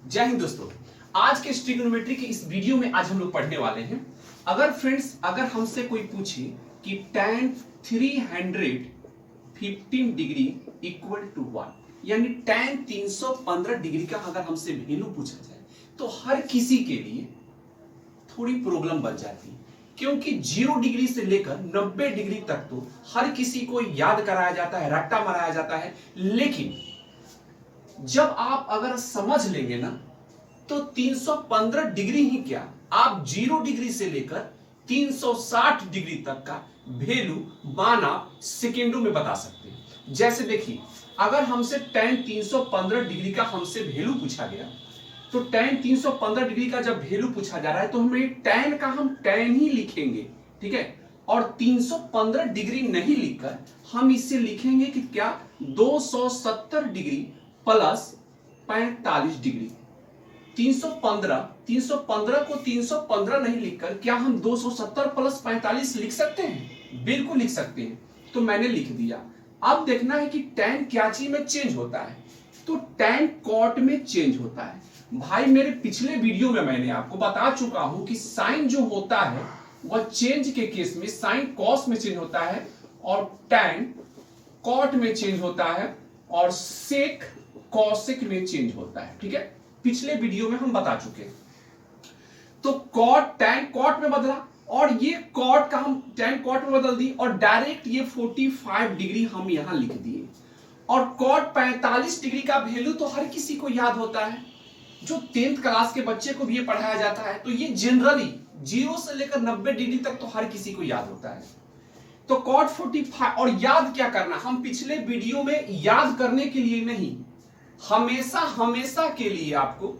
जय हिंद दोस्तों। आज के ट्रिग्नोमेट्री के इस वीडियो में आज हम लोग पढ़ने वाले हैं। अगर हमसे कोई पूछे कि tan 315 डिग्री इक्वल टू 1, यानी tan 315 डिग्री का अगर हमसे वैल्यू पूछा जाए तो हर किसी के लिए थोड़ी प्रॉब्लम बन जाती है, क्योंकि 0 डिग्री से लेकर 90 डिग्री तक तो हर किसी को याद कराया जाता है, रट्टा माराया जाता है। लेकिन जब आप अगर समझ लेंगे ना तो 315 डिग्री ही क्या, आप 0 डिग्री से लेकर 360 डिग्री तक का वैल्यू मान आप सेकेंडों में बता सकते हैं। जैसे देखिए, अगर हमसे tan 315 डिग्री का हमसे वैल्यू पूछा गया तो tan 315 डिग्री का जब वैल्यू पूछा जा रहा है तो हमें tan का हम tan ही लिखेंगे, ठीक है। और 315 डिग्री नहीं लिखकर हम इसे लिखेंगे कि क्या 270 डिग्री प्लस 45 डिग्री। 315 को 315 नहीं लिखकर क्या हम 270 प्लस 45 लिख सकते हैं? बिल्कुल लिख सकते हैं। तो मैंने लिख दिया। अब देखना है कि tan क्या चीज में चेंज होता है, तो tan cot में चेंज होता है। भाई मेरे पिछले वीडियो में मैंने आपको बता चुका हूं कि साइन जो होता है वह चेंज के केस में साइन cos में चेंज होता है और tan cot में चेंज होता है और sec cosec में चेंज होता है, ठीक है। पिछले वीडियो में हम बता चुके हैं। तो tan cot में बदला और ये cot का हम tan cot में बदल दी और डायरेक्ट ये 45 डिग्री हम यहां लिख दिए। और cot 45 डिग्री का वैल्यू तो हर किसी को याद होता है, जो 10th क्लास के बच्चे को भी ये पढ़ाया जाता है। तो ये जनरली 0 से लेकर 90 डिग्री तक तो हर किसी को याद होता है। तो cot 45, और याद क्या करना, हम पिछले वीडियो में याद करने के लिए नहीं, हमेशा के लिए आपको,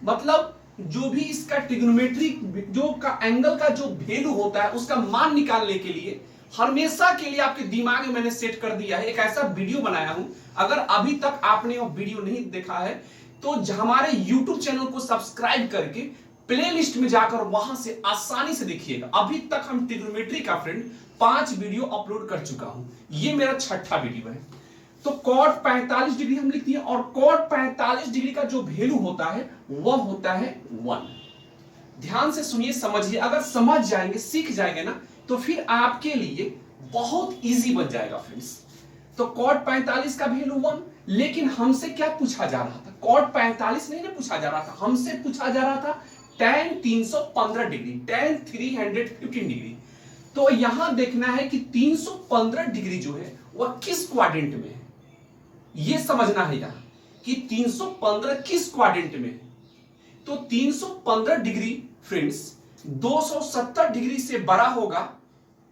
मतलब जो भी इसका ट्रिग्नोमेट्री जो का एंगल का जो वैल्यू होता है उसका मान निकालने के लिए हमेशा के लिए आपके दिमाग में मैंने सेट कर दिया है। एक ऐसा वीडियो बनाया हूं, अगर अभी तक आपने वो वीडियो नहीं देखा है तो हमारे YouTube चैनल को सब्सक्राइब करके प्लेलिस्ट में जाकर वहां से आसानी से देखिएगा। अभी तक हम ट्रिग्नोमेट्री का फ्रेंड 5 वीडियो अपलोड कर चुका हूं, ये मेरा 6ठा वीडियो है। तो cot 45 डिग्री हम लिख दिए और cot 45 डिग्री का जो वैल्यू होता है वह होता है 1। ध्यान से सुनिए, समझिए। अगर समझ जाएंगे, सीख जाएंगे ना, तो फिर आपके लिए बहुत इजी बन जाएगा फ्रेंड्स। तो cot 45 का वैल्यू 1, लेकिन हमसे क्या पूछा जा रहा था? cot 45 नहीं पूछा जा रहा था, हमसे पूछा जा रहा था tan 315 डिग्री, tan 315 डिग्री। तो यहां देखना है कि 315 डिग्री जो है वह किस क्वाड्रेंट में है, ये समझना है यहां कि 315 किस क्वाड्रेंट में है। तो 315 डिग्री फ्रेंड्स 270 डिग्री से बड़ा होगा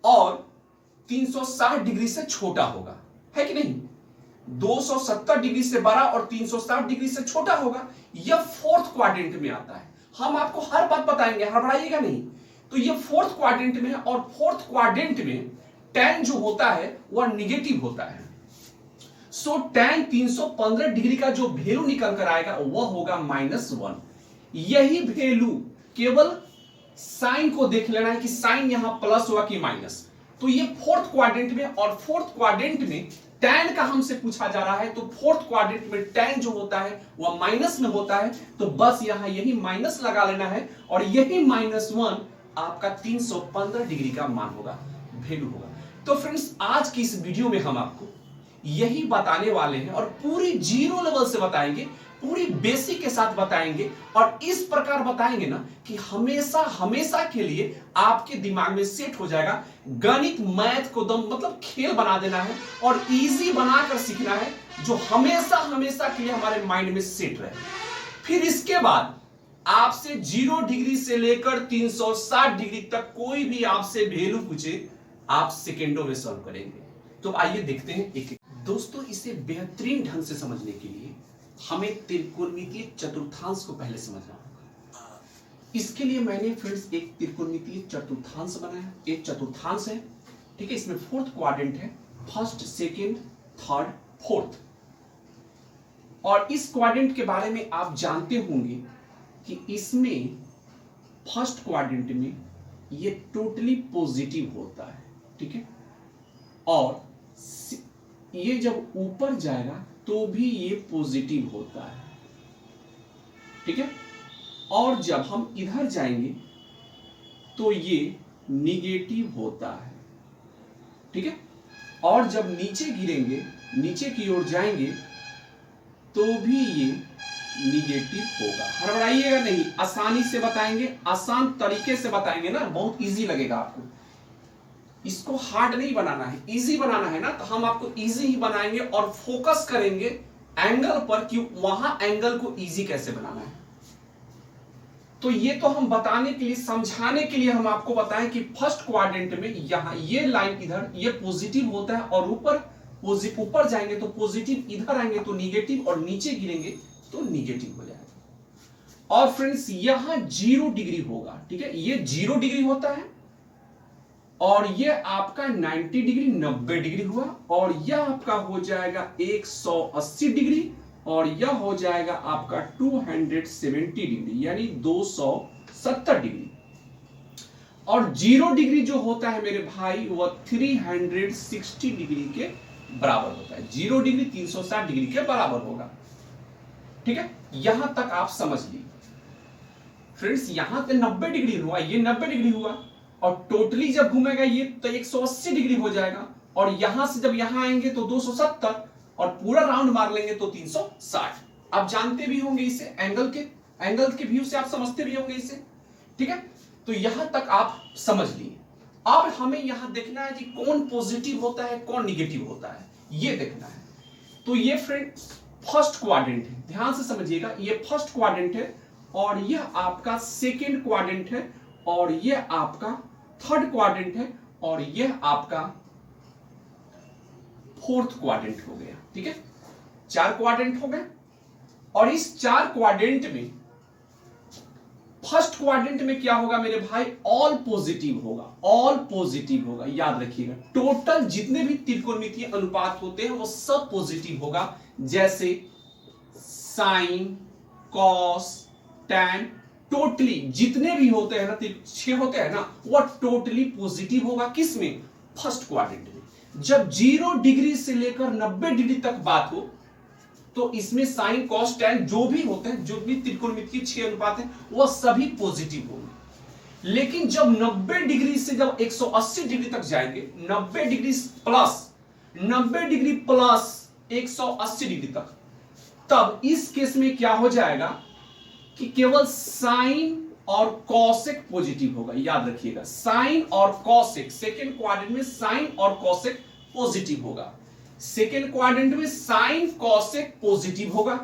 और 360 डिग्री से छोटा होगा, है कि नहीं? 270 डिग्री से बड़ा और 360 डिग्री से छोटा होगा, यह 4th क्वाड्रेंट में आता है। हम आपको हर बात बताएंगे, हड़बड़ाइएगा नहीं। तो यह 4th क्वाड्रेंट में है और 4th क्वाड्रेंट में tan जो होता है वह निगेटिव होता है। सो tan 315 डिग्री का जो वैल्यू निकल कर आएगा वह होगा -1। यही वैल्यू केवल साइन को देख लेना है कि साइन यहां प्लस हुआ कि माइनस। तो ये 4th क्वाड्रेंट में, और 4th क्वाड्रेंट में tan का हमसे पूछा जा रहा है, तो 4th क्वाड्रेंट में tan जो होता है वह माइनस में होता है। तो बस यहां यही माइनस लगा लेना है और यही -1 आपका 315 डिग्री का मान होगा, वैल्यू होगा। तो फ्रेंड्स, आज की इस वीडियो में हम आपको यही बताने वाले हैं और पूरी 0 लेवल से बताएंगे, पूरी बेसिक के साथ बताएंगे और इस प्रकार बताएंगे ना कि हमेशा के लिए आपके दिमाग में सेट हो जाएगा। गणित मैथ को दम मतलब खेल बना देना है और इजी बनाकर सीखना है, जो हमेशा के लिए हमारे माइंड में सेट रहे। फिर इसके बाद आपसे 0 डिग्री से लेकर 360 डिग्री तक कोई भी आपसे वैल्यू पूछे, आप सेकेंडों में सॉल्व करेंगे। तो आइए देखते हैं एक। दोस्तों, इसे बेहतरीन ढंग से समझने के लिए हमें त्रिकोणमितीय चतुर्थांश को पहले समझना होगा। इसके लिए मैंने फ्रेंड्स एक त्रिकोणमितीय चतुर्थांश बनाया। एक चतुर्थांश है, ठीक है। इसमें 4th क्वाड्रेंट है, 1st, 2nd, 3rd, 4th। और इस क्वाड्रेंट के बारे में आप जानते होंगे कि इसमें 1st क्वाड्रेंट में ये टोटली पॉजिटिव होता है, ठीक है। और ये जब ऊपर जाएगा तो भी ये पॉजिटिव होता है। ठीक है। और जब हम इधर जाएंगे तो ये निगेटिव होता है, ठीक है। और जब नीचे गिरेंगे, नीचे की ओर जाएंगे तो भी ये निगेटिव होगा। हड़बड़ाइएगा नहीं, आसानी से बताएंगे, आसान तरीके से बताएंगे ना, बहुत इजी लगेगा आपको। इसको हार्ड नहीं बनाना है, इजी बनाना है ना, तो हम आपको इजी ही बनाएंगे और फोकस करेंगे एंगल पर कि वहां एंगल को इजी कैसे बनाना है। तो ये तो हम बताने के लिए, समझाने के लिए हम आपको बताएं कि फर्स्ट क्वाड्रेंट में यहां ये लाइन इधर ये पॉजिटिव होता है और ऊपर जाएंगे तो पॉजिटिव, इधर आएंगे तो निगेटिव और नीचे गिरेंगे तो निगेटिव हो जाएगा। और फ्रेंड्स यहां 0 डिग्री होगा, ठीक है। ये 0 डिग्री होता है और ये आपका 90 डिग्री 90 डिग्री हुआ और यह आपका हो जाएगा 180 डिग्री और यह हो जाएगा आपका 270 डिग्री यानी 270 डिग्री। और 0 डिग्री जो होता है मेरे भाई वह 360 डिग्री के बराबर होता है। 0 डिग्री 360 डिग्री के बराबर होगा, ठीक है। यहां तक आप समझ लीजिए फ्रेंड्स। यहां तो 90 डिग्री हुआ, ये 90 डिग्री हुआ और टोटली जब घूमेगा ये तो 180 डिग्री हो जाएगा और यहां से जब यहां आएंगे तो 270 और पूरा राउंड मार लेंगे तो 360। आप जानते भी होंगे इसे, एंगल के व्यू से आप समझते भी होंगे इसे, ठीक है। तो यहां तक आप समझ लिए। अब हमें यहां देखना है कि कौन पॉजिटिव होता है कौन निगेटिव होता है, ये देखना है। तो ये फ्रेंड्स फर्स्ट क्वाड्रेंट है, ध्यान से समझिएगा। ये फर्स्ट क्वाड्रेंट है और यह आपका सेकेंड क्वाड्रेंट है और यह आपका थर्ड क्वाड्रेंट है और यह आपका फोर्थ क्वाड्रेंट हो गया, ठीक है। 4 क्वाड्रेंट हो गए और इस 4 क्वाड्रेंट में फर्स्ट क्वाड्रेंट में क्या होगा मेरे भाई, ऑल पॉजिटिव होगा, ऑल पॉजिटिव होगा, याद रखिएगा। टोटल जितने भी त्रिकोणमितीय अनुपात होते हैं वो सब पॉजिटिव होगा, जैसे साइन, कॉस, टैन, टोटली जितने भी होते हैं ना, 6 होते हैं ना, वह टोटली पॉजिटिव होगा। किसमें, फर्स्ट क्वाड्रेंट में। जब 0 डिग्री से लेकर 90 डिग्री तक बात हो तो इसमें साइन, कॉस, टैन जो भी होते हैं, जो भी त्रिकोणमितीय 6 अनुपात है वह सभी पॉजिटिव होंगे। लेकिन जब 90 डिग्री से जब 180 डिग्री तक जाएंगे, 90 डिग्री प्लस 180 डिग्री तक, तब इस केस में क्या हो जाएगा कि केवल साइन और कॉसेक पॉजिटिव होगा। याद रखिएगा, साइन और कॉसेक, सेकेंड क्वाड्रेंट में साइन और कॉसेक पॉजिटिव होगा। सेकेंड क्वाड्रेंट में साइन कॉसेक पॉजिटिव होगा।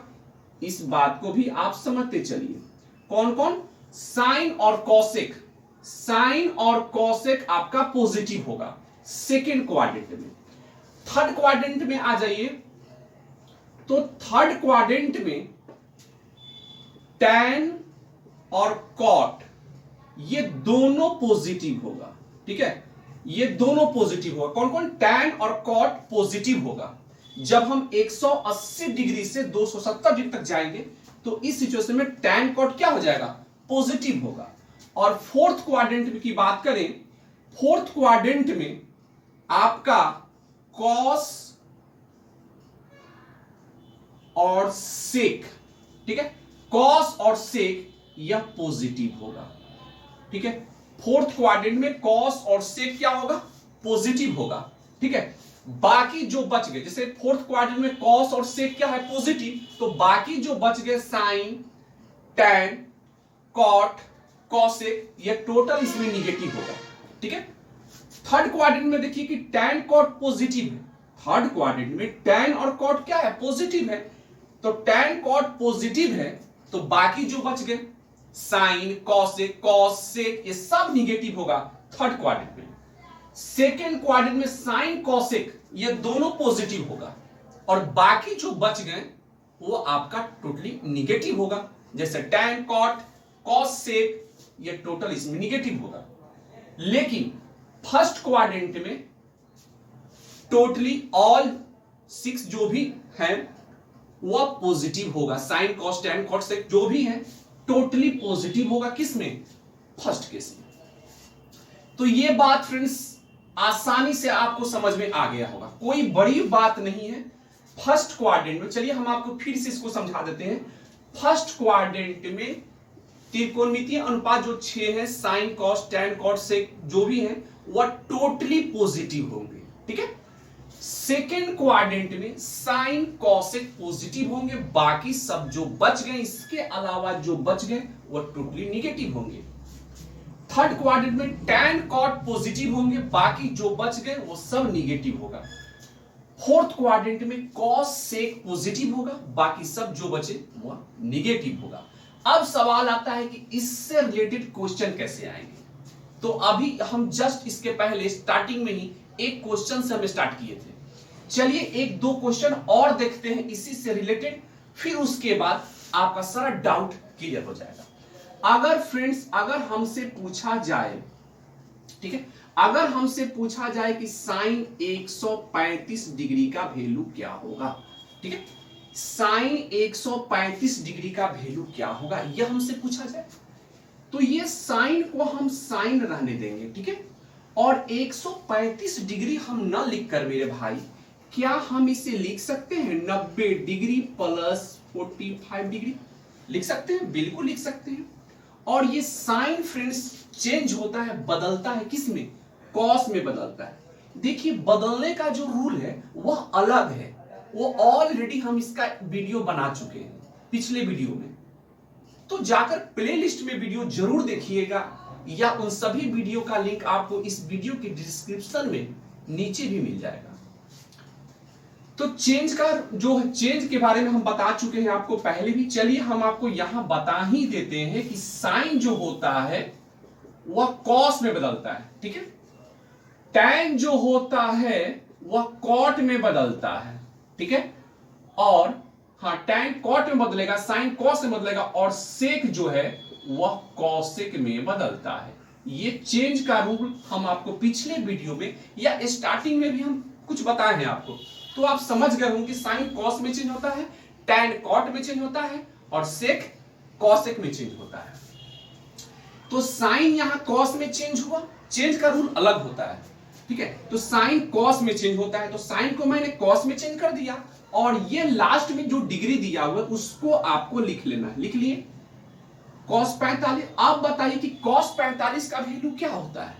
इस बात को भी आप समझते चलिए। कौन कौन, साइन और कॉसेक, साइन और कॉसेक आपका पॉजिटिव होगा सेकेंड क्वाड्रेंट में। थर्ड क्वाड्रेंट में आ जाइए तो थर्ड क्वाड्रेंट में टैन और कॉट ये दोनों पॉजिटिव होगा, ठीक है। ये दोनों पॉजिटिव होगा। कौन कौन, टैन और कॉट पॉजिटिव होगा। जब हम 180 डिग्री से 270 डिग्री तक जाएंगे तो इस सिचुएशन में टैन कॉट क्या हो जाएगा, पॉजिटिव होगा। और फोर्थ क्वाड्रेंट की बात करें, फोर्थ क्वाड्रेंट में आपका कॉस और सेक, ठीक है, कॉस और सेक यह पॉजिटिव होगा, ठीक है। फोर्थ क्वाड्रेंट में कॉस और सेक क्या होगा, पॉजिटिव होगा, ठीक है। बाकी जो बच गए, जैसे फोर्थ क्वाड्रेंट में कॉस और सेक क्या है, पॉजिटिव, तो बाकी जो बच गए साइन, टैन, कॉट, कॉसेक, ये टोटल इसमें निगेटिव होगा, ठीक है। थर्ड क्वाड्रेंट में देखिए कि टैन कॉट पॉजिटिव है। थर्ड क्वाड्रेंट में टैन और कॉट क्या है, पॉजिटिव है। तो टैन कॉट पॉजिटिव है तो बाकी जो बच गए साइन, कॉसेक, कॉसेक ये सब निगेटिव होगा थर्ड क्वाड्रेंट में। सेकेंड क्वाड्रेंट में साइन, कॉसेक ये दोनों पॉजिटिव होगा और बाकी जो बच गए वो आपका टोटली निगेटिव होगा, जैसे टैन, कॉट, कॉसेक ये टोटल इसमें निगेटिव होगा। लेकिन फर्स्ट क्वाड्रेंट में टोटली ऑल 6 जो भी हैं वह पॉजिटिव होगा। Sign, cos, tan, cot, sec जो भी है टोटली पॉजिटिव होगा। किसमें, फर्स्ट केस में। तो ये बात फ्रेंड्स आसानी से आपको समझ में आ गया होगा, कोई बड़ी बात नहीं है। फर्स्ट क्वाड्रेंट में, चलिए हम आपको फिर से इसको समझा देते हैं। फर्स्ट क्वाड्रेंट में त्रिकोणमितीय अनुपात जो 6 है, sine cos tan cot sec जो भी है वह टोटली पॉजिटिव होंगे, ठीक है। सेकेंड क्वाड्रेंट में साइन कॉसेक पॉजिटिव होंगे, बाकी सब जो बच गए, इसके अलावा जो बच गए वह टोटली निगेटिव होंगे। थर्ड क्वाड्रेंट में टैन कॉट पॉजिटिव होंगे, बाकी जो बच गए वो सब निगेटिव होगा। फोर्थ क्वाड्रेंट में कॉस सेक पॉजिटिव होगा, बाकी सब जो बचे वह निगेटिव होगा। अब सवाल आता है कि इससे रिलेटेड क्वेश्चन कैसे आएंगे। तो अभी हम जस्ट इसके पहले स्टार्टिंग में ही एक क्वेश्चन से हम स्टार्ट किए थे। चलिए एक दो क्वेश्चन और देखते हैं इसी से रिलेटेड, फिर उसके बाद आपका सारा डाउट क्लियर हो जाएगा। अगर फ्रेंड्स, अगर हमसे पूछा जाए, ठीक है, अगर हमसे पूछा जाए कि साइन 135 डिग्री का वैल्यू क्या होगा, ठीक है, साइन 135 डिग्री का वैल्यू क्या होगा, यह हमसे पूछा जाए तो ये साइन को हम साइन रहने देंगे, ठीक है, और 135 डिग्री हम न लिखकर मेरे भाई, क्या हम इसे लिख सकते हैं 90 डिग्री प्लस 45 डिग्री लिख सकते हैं? बिल्कुल लिख सकते हैं। और ये साइन फ्रेंड्स चेंज होता है, बदलता है, किस में? कॉस में बदलता है। देखिए बदलने का जो रूल है वह अलग है, वो ऑलरेडी हम इसका वीडियो बना चुके हैं पिछले वीडियो में, तो जाकर प्लेलिस्ट में वीडियो जरूर देखिएगा, या उन सभी वीडियो का लिंक आपको इस वीडियो के डिस्क्रिप्शन में नीचे भी मिल जाएगा। तो चेंज का जो है, चेंज के बारे में हम बता चुके हैं आपको पहले भी। चलिए हम आपको यहां बता ही देते हैं कि साइन जो होता है वह कॉस में बदलता है, ठीक है, टैन जो होता है वह कॉट में बदलता है, ठीक है, और हाँ टैन कॉट में बदलेगा, साइन कॉस में बदलेगा, और सेक जो है वह कॉसेक में बदलता है। ये चेंज का रूल हम आपको पिछले वीडियो में या स्टार्टिंग में भी हम कुछ बताए हैं आपको, तो आप समझ गए होंगे साइन कॉस में चेंज होता है, टैन कॉट में चेंज होता है, और सेक कॉसेक में चेंज होता है। तो साइन यहां कॉस में चेंज हुआ, चेंज का रूल अलग होता है, ठीक है, तो साइन कॉस में चेंज होता है, तो साइन को मैंने कॉस में चेंज कर दिया, और ये लास्ट में जो डिग्री दिया हुआ है उसको आपको लिख लेना है। लिख लिए cos 45। आप बताइए कि cos 45 का वैल्यू क्या होता है?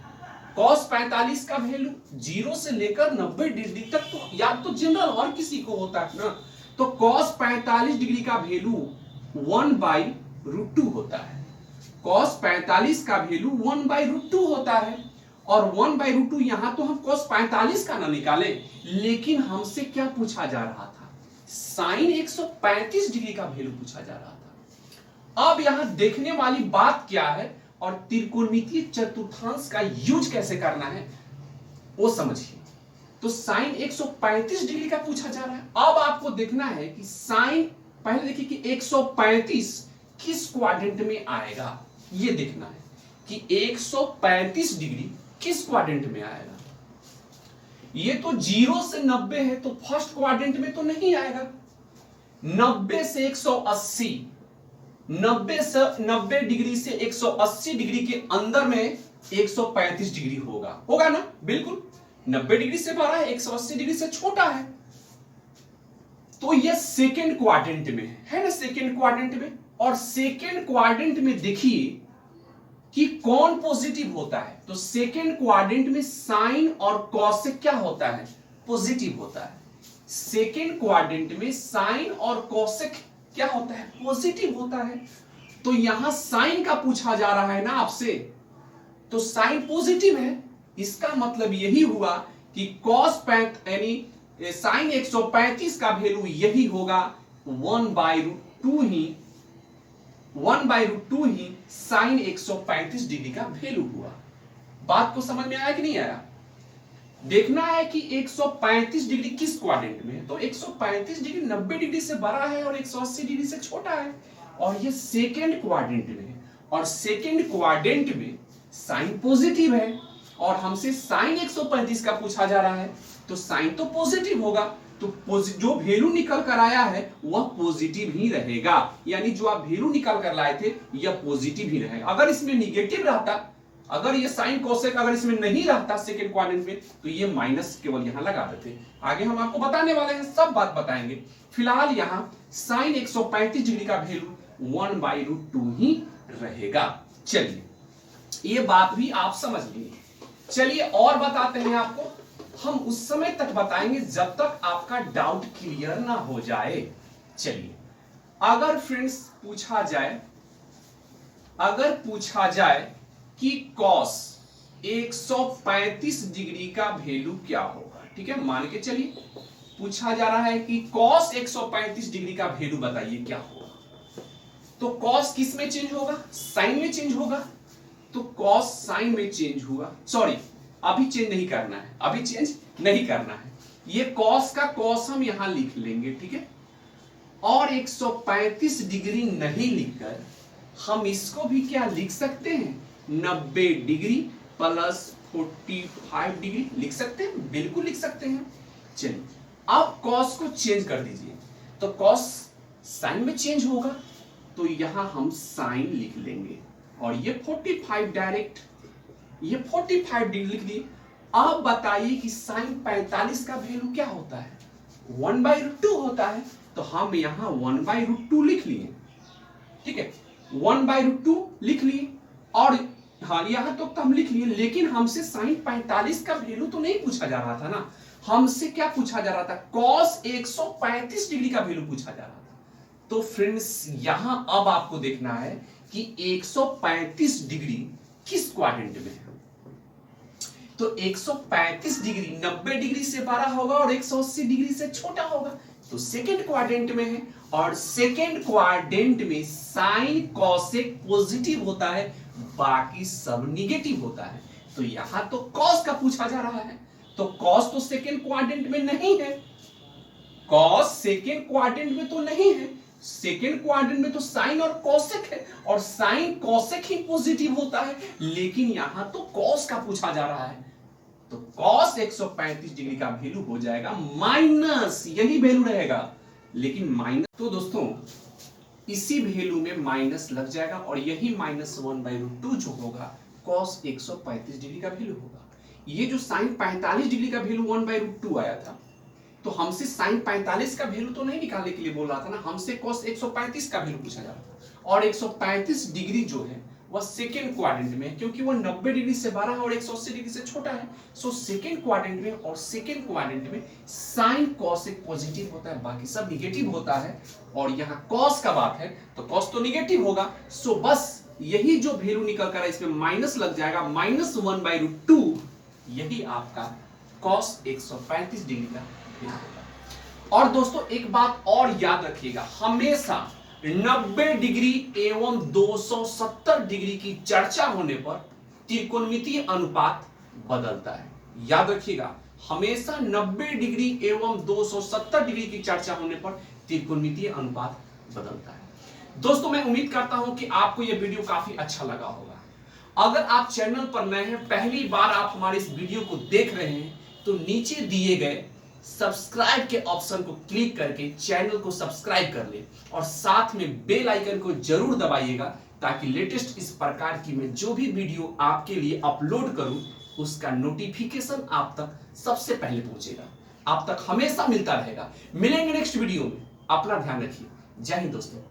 cos 45 का वैल्यू 0 से लेकर 90 डिग्री तक, तो या तो जनरल और किसी को होता है ना, तो cos 45 डिग्री का वैल्यू 1/√2 होता है। cos 45 का वैल्यू 1/√2 होता है, और 1/√2 यहां तो हम cos 45 का ना निकाले, लेकिन हमसे क्या पूछा जा रहा था? साइन 135 डिग्री का वैल्यू पूछा जा रहा था। अब यहां देखने वाली बात क्या है और त्रिकोणमितीय चतुर्थांश का यूज कैसे करना है वो समझिए। तो साइन 135 डिग्री का पूछा जा रहा है। अब आपको देखना है कि साइन, पहले देखिए कि 135 किस क्वाड्रेंट में आएगा, ये देखना है कि 135 डिग्री किस क्वाड्रेंट में आएगा। ये तो 0 से 90 है, तो फर्स्ट क्वाड्रेंट में तो नहीं आएगा। 90 से 180, 90 डिग्री से 180 डिग्री के अंदर में 135 डिग्री होगा ना? बिल्कुल। 90 डिग्री से बड़ा है, 180 डिग्री से छोटा है, तो ये सेकेंड क्वाड्रेंट में है ना, सेकेंड क्वाड्रेंट में। और सेकेंड क्वाड्रेंट में देखिए कि कौन पॉजिटिव होता है, तो सेकेंड क्वाड्रेंट में साइन और कॉसेक क्या होता है? पॉजिटिव होता है। सेकेंड क्वाड्रेंट में साइन और कॉसेक क्या होता है? पॉजिटिव होता है। तो यहां साइन का पूछा जा रहा है ना आपसे, तो साइन पॉजिटिव है, इसका मतलब यही हुआ कि cos यानी साइन 135 का वैल्यू यही होगा 1/√2 ही साइन 135 डिग्री का वैल्यू हुआ। बात को समझ में आया कि नहीं आया? देखना है कि 135 डिग्री किस क्वाड्रेंट में है, तो 135 डिग्री 90 डिग्री से बड़ा है और 180 डिग्री से छोटा है, और ये सेकेंड क्वाड्रेंट में है, और सेकेंड क्वाड्रेंट में साइन पॉजिटिव है, और हमसे साइन 135 का पूछा जा रहा है, तो साइन तो पॉजिटिव होगा, तो जो वैल्यू निकल कर आया है वह पॉजिटिव ही रहेगा, यानी जो आप वैल्यू निकल कर लाए थे यह पॉजिटिव ही रहेगा। अगर इसमें निगेटिव रहता, अगर ये साइन कोसेक अगर इसमें नहीं रहता सेकेंड क्वाड्रेंट में, तो ये माइनस केवल यहां लगा देते। आगे हम आपको बताने वाले हैं, सब बात बताएंगे। फिलहाल यहां साइन 135 डिग्री का वैल्यू 1/√2 ही रहेगा। चलिए ये बात भी आप समझ लिए। चलिए और बताते हैं आपको, हम उस समय तक बताएंगे जब तक आपका डाउट क्लियर ना हो जाए। चलिए अगर फ्रेंड्स पूछा जाए कि कॉस 135 डिग्री का वैल्यू क्या होगा, ठीक है, मान के चलिए पूछा जा रहा है कि कॉस 135 डिग्री का वैल्यू बताइए क्या होगा। तो कॉस किस में चेंज होगा, साइन में चेंज होगा। तो कॉस साइन में चेंज होगा, सॉरी अभी चेंज नहीं करना है, ये कॉस का कॉस हम यहां लिख लेंगे, ठीक है। और 135 डिग्री नहीं लिखकर हम इसको भी क्या लिख सकते हैं, 90 डिग्री प्लस 45 डिग्री लिख सकते हैं, बिल्कुल लिख सकते हैं। चलिए अब कॉस को चेंज कर दीजिए, तो कॉस साइन में चेंज होगा, तो यहां हम साइन लिख लेंगे और ये 45 डायरेक्ट, ये 45 डिग्री लिख दिए। अब बताइए कि साइन 45 का वैल्यू क्या होता है, 1/√2 होता है, तो हम यहां 1/√2 लिख लिए, ठीक है, 1/√2 लिख लिए। और हाँ यहां तो हम लिख लिए, लेकिन हमसे साइन 45 का वैल्यू तो नहीं पूछा जा रहा था ना, हमसे क्या पूछा जा रहा था, कॉस 135 डिग्री का वैल्यू पूछा जा रहा था। तो फ्रेंड्स यहां अब आपको देखना है कि 135 डिग्री किस क्वाड्रेंट में है। तो 135 डिग्री 90 डिग्री से बड़ा होगा और 180 डिग्री से छोटा होगा, तो सेकेंड क्वाड्रेंट में है। और सेकेंड क्वाड्रेंट में साइन कॉसेक पॉजिटिव होता है, बाकी सब निगेटिव होता है। तो यहां तो कॉस का पूछा जा रहा है, तो कॉस तो सेकेंड क्वाड्रेंट में नहीं है, कॉस सेकेंड क्वाड्रेंट में तो नहीं है, सेकेंड क्वाड्रेंट में तो साइन और कॉसेक है, और साइन कॉसेक ही पॉजिटिव होता है, लेकिन यहां तो कॉस का पूछा जा रहा है। तो कॉस 135 डिग्री का वैल्यू हो जाएगा माइनस, यही वैल्यू रहेगा, लेकिन माइनस, तो दोस्तों इसी वैल्यू में माइनस लग जाएगा और यही -1/√2 जो होगा कॉस 135 डिग्री का वैल्यू होगा। ये जो साइन 45 डिग्री का वैल्यू 1/√2 आया था, तो हमसे साइन 45 का वैल्यू तो नहीं निकालने के लिए बोल रहा था ना, हमसे cos 135 का वैल्यू पूछा जा रहा था। और 135 डिग्री जो है वह सेकेंड क्वाड्रेंट में है, क्योंकि वह 90 डिग्री से बड़ा है और 180 डिग्री से छोटा है। सो सेकेंड क्वाड्रेंट में, और सेकेंड क्वाड्रेंट में साइन cos एक पॉजिटिव होता है, बाकी सब निगेटिव होता है। और यहाँ cos का बात है तो cos तो निगेटिव होगा। सो बस यही जो वैल्यू निकल कर इसमें माइनस लग जाएगा, -1/√2, यही आपका cos 135 डिग्री का। और दोस्तों एक बात और याद रखिएगा, हमेशा 90 डिग्री एवं 270 डिग्री की चर्चा होने पर त्रिकोणमितीय अनुपात बदलता है। याद रखिएगा, हमेशा 90 डिग्री एवं 270 डिग्री की चर्चा होने पर त्रिकोणमितीय अनुपात बदलता है। दोस्तों मैं उम्मीद करता हूं कि आपको यह वीडियो काफी अच्छा लगा होगा। अगर आप चैनल पर नए हैं, पहली बार आप हमारे इस वीडियो को देख रहे हैं, तो नीचे दिए गए सब्सक्राइब के ऑप्शन को क्लिक करके चैनल को सब्सक्राइब कर ले और साथ में बेल आइकन को जरूर दबाइएगा, ताकि लेटेस्ट इस प्रकार की मैं जो भी वीडियो आपके लिए अपलोड करूं उसका नोटिफिकेशन आप तक सबसे पहले पहुंचेगा, आप तक हमेशा मिलता रहेगा। मिलेंगे नेक्स्ट वीडियो में, अपना ध्यान रखिए। जय हिंद दोस्तों।